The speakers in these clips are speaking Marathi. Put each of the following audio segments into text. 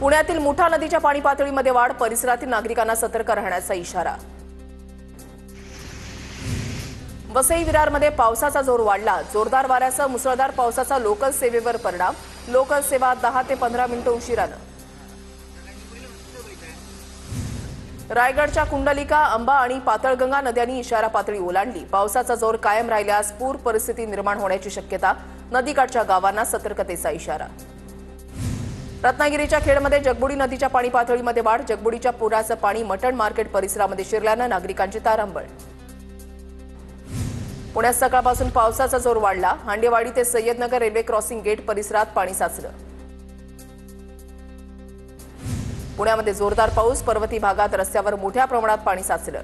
पुण्यातील मुठा नदीच्या पाणी पातळीमध्ये वाढ, परिसरातील नागरिकांना सतर्क राहण्याचा इशारा। वसई विरारमध्ये पावसाचा जोर वाढला, जोरदार वाऱ्यासह मुसळधार पावसाचा लोकल सेवेवर परिणाम, लोकल सेवा 10 ते 15 मिनिटं उशिरानं। रायगडच्या कुंडलिका, अंबा आणि पातळगंगा नद्यांनी इशारा पातळी ओलांडली, पावसाचा जोर कायम राहिल्यास पूर परिस्थिती निर्माण होण्याची शक्यता, नदीकाठच्या गावांना सतर्कतेचा इशारा। रत्नागिरीच्या खेडमध्ये जगबुडी नदीच्या पाणी पातळीमध्ये वाढ, जगबुडीच्या पुराचं पाणी मटण मार्केट परिसरामध्ये शिरल्यानं नागरिकांची तारांबळ। पुण्यात सकाळपासून पावसाचा जोर वाढला, हांडेवाडी ते सय्यदनगर रेल्वे क्रॉसिंग गेट परिसरात पाणी साचलं। पुण्यामध्ये जोरदार पाऊस, पर्वती भागात रस्त्यावर मोठ्या प्रमाणात पाणी साचलं।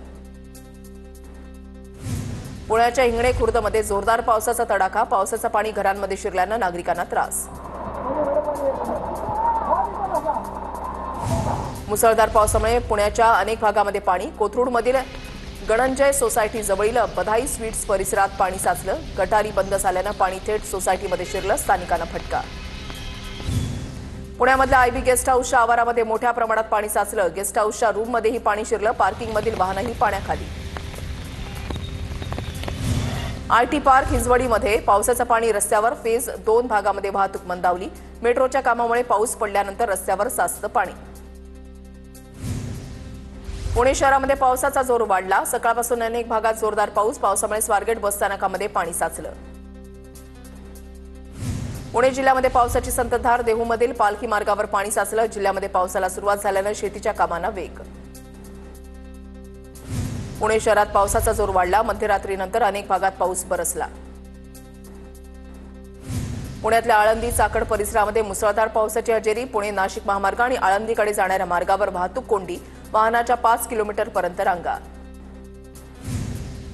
पुण्याच्या हिंगणे खुर्दमध्ये जोरदार पावसाचा तडाखा, पावसाचं पाणी घरांमध्ये शिरल्यानं नागरिकांना त्रास। मुसळधार पावसामुळे पुण्याच्या अनेक भागामध्ये पाणी, कोथरूडमधील गणंजय सोसायटी जवळील बधाई स्वीट्स परिसरात पाणी साचलं, गटारी बंद झाल्यानं पाणी थेट सोसायटीमध्ये शिरलं, स्थानिकांना फटका। पुण्यामधल्या आयबी गेस्ट हाऊसच्या आवारामध्ये मोठ्या प्रमाणात पाणी साचलं, गेस्ट हाऊसच्या रूममध्येही पाणी शिरलं, पार्किंगमधील वाहनंही पाण्याखाली। आयटी पार्क हिंजवडीमध्ये पावसाचं पाणी रस्त्यावर, फेज 2 भागामध्ये वाहतूक मंदावली, मेट्रोच्या कामामुळे पाऊस पडल्यानंतर रस्त्यावर साचतं पाणी। पुणे शहरामध्ये पावसाचा जोर वाढला, सकाळपासून अनेक भागात जोरदार पाऊस, पावसामुळे स्वारगेट बसस्थानकामध्ये पाणी साचलं। पुणे जिल्ह्यामध्ये पावसाची संततधार, देहूमधील पालखी मार्गावर पाणी साचलं, जिल्ह्यामध्ये पावसाला सुरुवात झाल्यानं शेतीच्या कामांना वेग। पुणे शहरात पावसाचा जोर वाढला, मध्यरात्रीनंतर अनेक भागात पाऊस बरसला। पुण्यातल्या आळंदी चाकण परिसरामध्ये मुसळधार पावसाची हजेरी, पुणे नाशिक महामार्ग आणि आळंदीकडे जाणाऱ्या मार्गावर वाहतूक कोंडी, वाहनाच्या 5 किलोमीटरपर्यंत रांगा।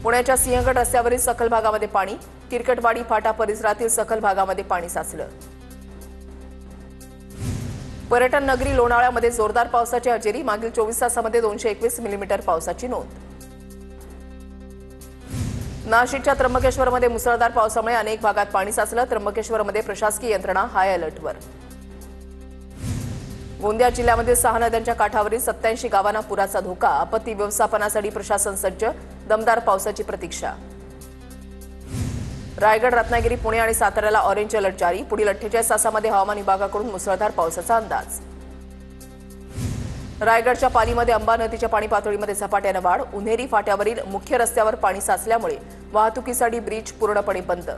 पुण्याच्या सिंहगड रस्त्यावरील सखल भागामध्ये पाणी, किरकटवाडी फाटा परिसरातील सखल भागामध्ये पाणी साचलं। पर्यटन नगरी लोणावळ्यामध्ये जोरदार पावसाची हजेरी, मागील 24 तासामध्ये 221 मिलीमीटर पावसाची नोंद। नाशिकच्या त्र्यंबकेश्वरमध्ये मुसळधार पावसामुळे अनेक भागात पाणी साचलं, त्र्यंबकेश्वरमध्ये प्रशासकीय यंत्रणा हाय अलर्टवर। गोंदिया जिल्ह्यामध्ये 6 नद्यांच्या काठावरील 87 गावांना पुराचा धोका, आपत्ती व्यवस्थापनासाठी प्रशासन सज्ज, दमदार पावसाची प्रतीक्षा। रायगड, रत्नागिरी, पुणे आणि साताऱ्याला ऑरेंज अलर्ट जारी, पुढील 48 तासामध्ये हवामान विभागाकडून मुसळधार पावसाचा अंदाज। रायगडच्या पालीमध्ये अंबा नदीच्या पाणी पातळीमध्ये झपाट्यानं वाढ, उन्हेरी फाट्यावरील मुख्य रस्त्यावर पाणी साचल्यामुळे वाहतुकीसाठी ब्रिज पूर्णपणे बंद।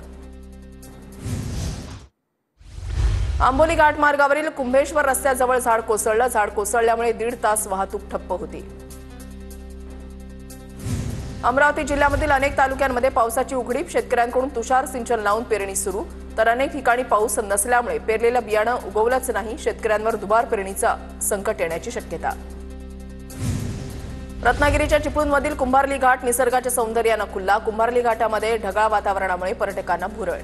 आंबोली घाट मार्गावरील कुंभेश्वर रस्त्याजवळ झाड कोसळलं, झाड कोसळल्यामुळे 1.5 तास वाहतूक ठप्प होती। अमरावती जिल्ह्यामधील अनेक तालुक्यांमध्ये पावसाची उघडीप, शेतकऱ्यांकडून तुषार सिंचन लावून पेरणी सुरू, तर अनेक ठिकाणी पाऊस नसल्यामुळे पेरलेलं बियाणं उगवलंच नाही, शेतकऱ्यांवर दुबार पेरणीचं संकट येण्याची शक्यता। रत्नागिरीच्या चिपळूणमधील कुंभारली घाट निसर्गाच्या सौंदर्यानं खुलला, कुंभारली घाटामध्ये ढगाळ वातावरणामुळे पर्यटकांना भुरळ।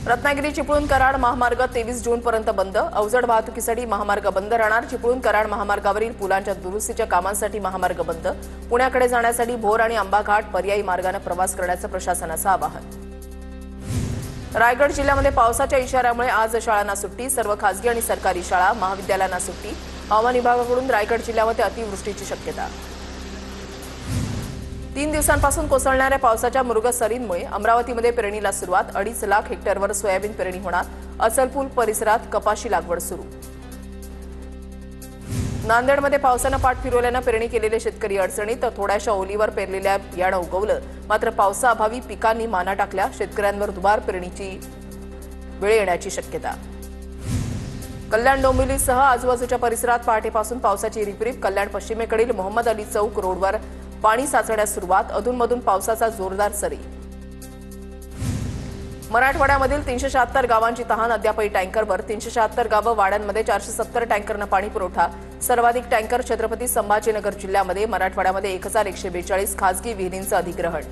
रत्नागिरी चिपळूण कराड महामार्ग 23 जूनपर्यंत बंद, अवजड वाहतुकीसाठी महामार्ग बंद राहणार, चिपळूण कराड महामार्गावरील पुलांच्या दुरुस्तीच्या कामांसाठी महामार्ग बंद, पुण्याकडे जाण्यासाठी भोर आणि आंबा घाट पर्यायी मार्गाने प्रवास करण्याचं प्रशासनाचं आवाहन। रायगड जिल्ह्यामध्ये पावसाच्या इशाऱ्यामुळे आज शाळांना सुट्टी, सर्व खासगी आणि सरकारी शाळा महाविद्यालयांना सुट्टी, हवामान विभागाकडून रायगड जिल्ह्यामध्ये अतिवृष्टीची शक्यता। 3 दिवसांपासून कोसळणाऱ्या पावसाच्या मृग सरींमुळे अमरावतीमध्ये पेरणीला सुरुवात, 2.5 लाख हेक्टरवर सोयाबीन पेरणी होणार, अचलपूल परिसरात कपाशी लागवड सुरू। नांदेडमध्ये पावसानं पाठ फिरवल्यानं पेरणी केलेले शेतकरी अडचणीत, तर थोड्याशा ओलीवर पेरलेल्या बियाणं उगवलं, मात्र पावसाअभावी पिकांनी माना टाकल्या, शेतकऱ्यांवर दुबार पेरणीची वेळ येण्याची शक्यता। कल्याण डोंबिवलीसह आजूबाजूच्या परिसरात पहाटेपासून पावसाची रिपरिप, कल्याण पश्चिमेकडील मोहम्मद अली चौक रोडवर पाणी साचण्यास सुरुवात, अधूनमधून पावसाचा जोरदार सरी। मराठवाड्यामधील 376 गावांची तहान, अद्यापही टँकरवर, 376 गावं, वाड्यांमध्ये 470 टँकरनं पाणी पुरवठा, सर्वाधिक टँकर छत्रपती संभाजीनगर जिल्ह्यामध्ये, मराठवाड्यामध्ये 1142 खासगी विहिरींचं अधिग्रहण।